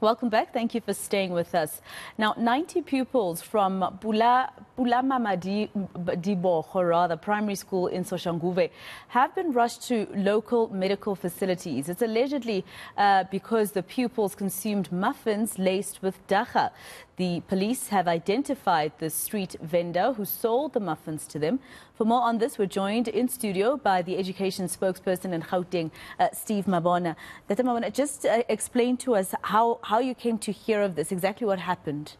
Welcome back. Thank you for staying with us. Now, 90 pupils from Pulamadibogo Primary School in Soshanguve have been rushed to local medical facilities. It's allegedly because the pupils consumed muffins laced with dagga. The police have identified the street vendor who sold the muffins to them. For more on this, we're joined in studio by the education spokesperson in Gauteng, Mabona. Mabona, just explain to us how you came to hear of this, exactly what happened.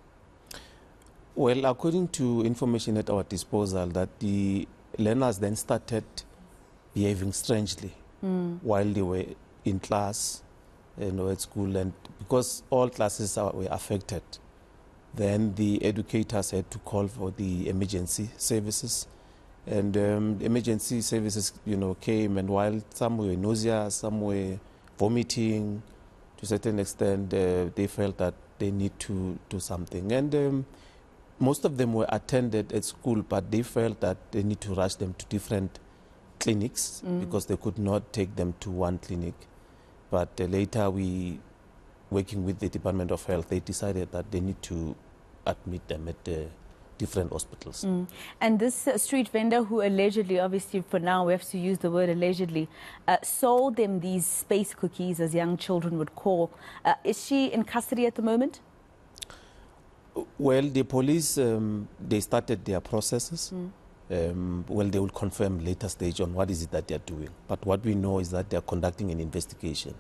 Well, according to information at our disposal, that the learners then started behaving strangely while they were in class, at school, and because all classes were affected, then the educators had to call for the emergency services, and emergency services, came, and while some were nauseous, some were vomiting, to a certain extent, they felt that they need to do something, and most of them were attended at school, but they felt that they need to rush them to different clinics because they could not take them to one clinic. But later, working with the Department of Health, they decided that they need to admit them at different hospitals. And this street vendor who allegedly, obviously for now we have to use the word allegedly, sold them these space cookies, as young children would call. Is she in custody at the moment? Well, the police, they started their processes. Well, they will confirm later stage on what is it that they are doing. But what we know is that they are conducting an investigation.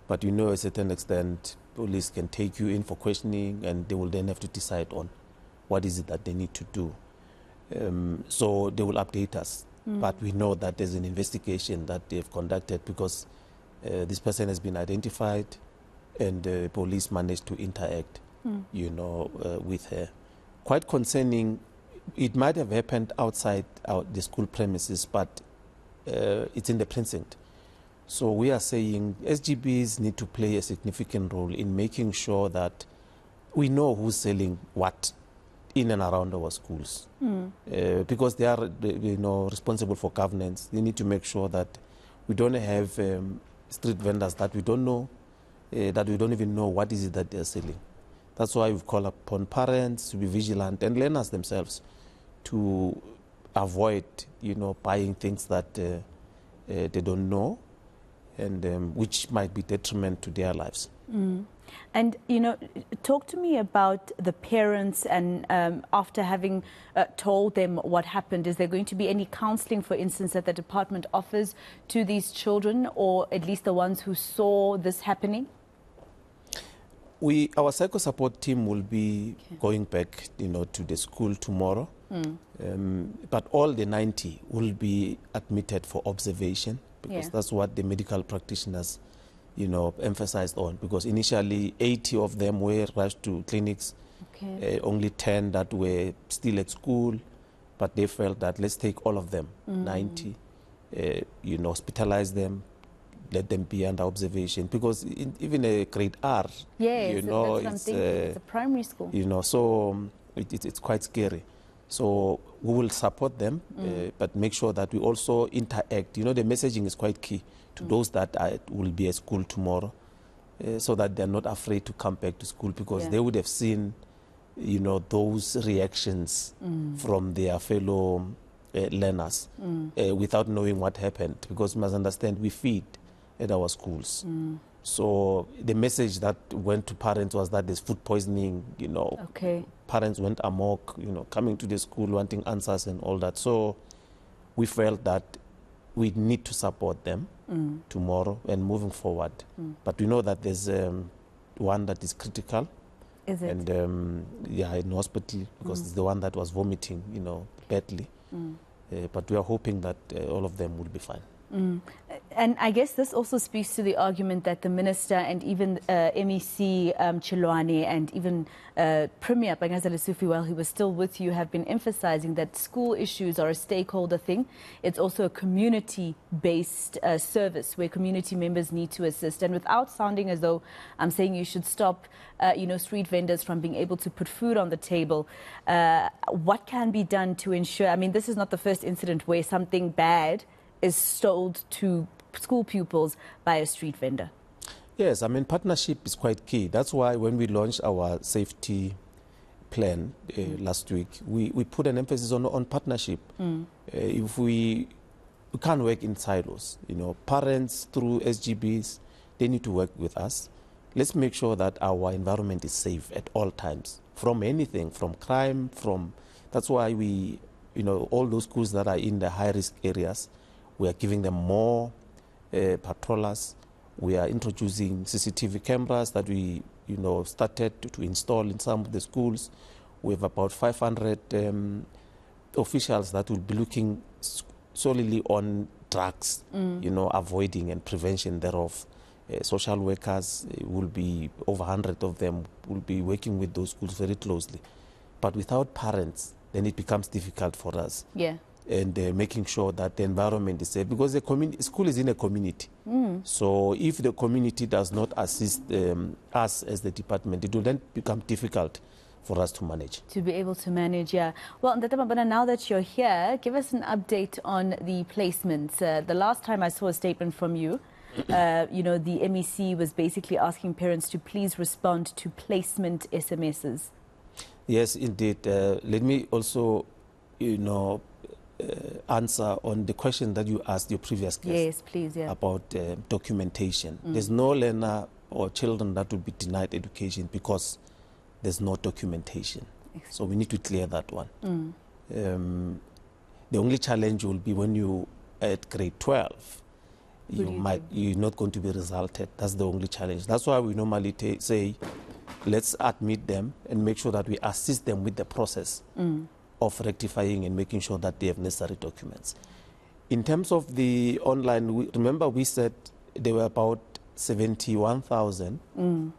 But to a certain extent, police can take you in for questioning, and they will then have to decide on what is it that they need to do. So they will update us. But we know that there's an investigation that they've conducted because this person has been identified, and the police managed to interact, with her. Quite concerning. It might have happened outside the school premises, but it's in the precinct. So we are saying SGBs need to play a significant role in making sure that we know who's selling what in and around our schools. Because they are responsible for governance. They need to make sure that we don't have street vendors that we don't know, that we don't even know what is it that they're selling. That's why we've called upon parents to be vigilant and learners themselves to avoid, buying things that they don't know, and which might be detriment to their lives. And, talk to me about the parents and after having told them what happened. Is there going to be any counselling, for instance, that the department offers to these children, or at least the ones who saw this happening? Our psycho support team will be going back, to the school tomorrow. But all the 90 will be admitted for observation because that's what the medical practitioners, emphasized on. Because initially 80 of them were rushed to clinics, only 10 that were still at school. But they felt that let's take all of them, 90, hospitalize them, let them be under observation, because even a grade R, it's a primary school. So it's quite scary. So we will support them, but make sure that we also interact. The messaging is quite key to those that will be at school tomorrow, so that they're not afraid to come back to school, because they would have seen, those reactions from their fellow learners without knowing what happened, because you must understand we feed at our schools. So the message that went to parents was that there's food poisoning, Parents went amok, coming to the school wanting answers and all that. So we felt that we need to support them tomorrow and moving forward. But we know that there's one that is critical. Is it? And in hospital, because it's the one that was vomiting, badly. But we are hoping that all of them will be fine. And I guess this also speaks to the argument that the minister and even MEC Chilwane and even Premier Bangaza Lesufi, while he was still with you, have been emphasizing that school issues are a stakeholder thing. It's also a community-based service where community members need to assist. And without sounding as though I'm saying you should stop, street vendors from being able to put food on the table, what can be done to ensure? I mean, this is not the first incident where something bad is sold to school pupils by a street vendor. Yes, I mean, partnership is quite key. That's why when we launched our safety plan last week, we put an emphasis on partnership. If we can't work in silos, you know, parents through SGBs, they need to work with us. Let's make sure that our environment is safe at all times, from anything, from crime, that's why we, you know, all those schools that are in the high-risk areas, we are giving them more patrollers. We are introducing CCTV cameras that we, you know, started to install in some of the schools. We have about 500 officials that will be looking solely on drugs, you know, avoiding and prevention thereof. Social workers will be, over 100 of them will be working with those schools very closely. But without parents, then it becomes difficult for us. Yeah. And making sure that the environment is safe, because the school is in a community. So if the community does not assist us as the department, it will then become difficult for us to manage. To be able to manage, yeah. Well, Mabona, now that you're here, give us an update on the placements. The last time I saw a statement from you, you know, the MEC was basically asking parents to please respond to placement SMSs. Yes, indeed. Let me also, you know, answer on the question that you asked your previous guest. Yes, please, yeah. About documentation. There's no learner or children that will be denied education because there's no documentation. So we need to clear that one. The only challenge will be when you at grade 12, you're not going to be resulted. That's the only challenge. That's why we normally say, let's admit them and make sure that we assist them with the process of rectifying and making sure that they have necessary documents. In terms of the online, remember we said there were about 71,000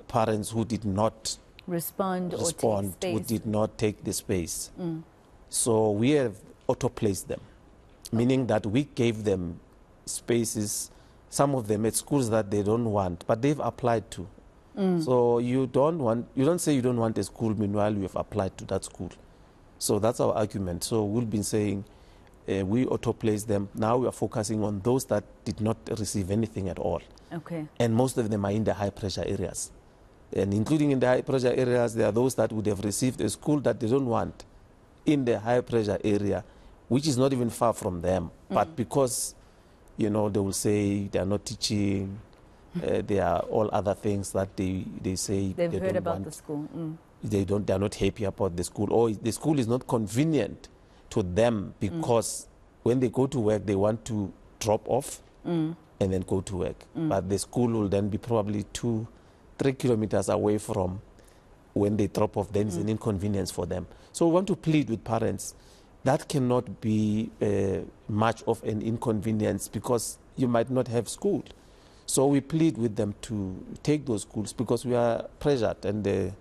parents who did not respond or take space. Who did not take the space. So we have auto-placed them, meaning that we gave them spaces, some of them at schools that they don't want, but they've applied to. So you don't say you don't want a school, meanwhile you have applied to that school. So that's our argument. So we've been saying we auto-place them. Now we are focusing on those that did not receive anything at all. Okay. And most of them are in the high-pressure areas. And including in the high-pressure areas, there are those that would have received a school that they don't want in the high-pressure area, which is not even far from them. But because, you know, they will say they are not teaching, there are all other things that they say they've they heard don't about want. The school. They are not happy about the school, or the school is not convenient to them because when they go to work, they want to drop off and then go to work. But the school will then be probably 2-3 kilometers away from when they drop off. Then it's an inconvenience for them. So we want to plead with parents. That cannot be much of an inconvenience because you might not have school. So we plead with them to take those schools because we are pressured, and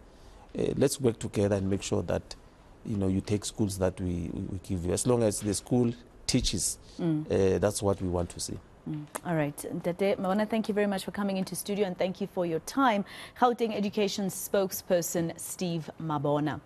let's work together and make sure that, you know, you take schools that we give you. As long as the school teaches, that's what we want to see. All right. Mabona, thank you very much for coming into studio, and thank you for your time. Gauteng Education spokesperson Steve Mabona.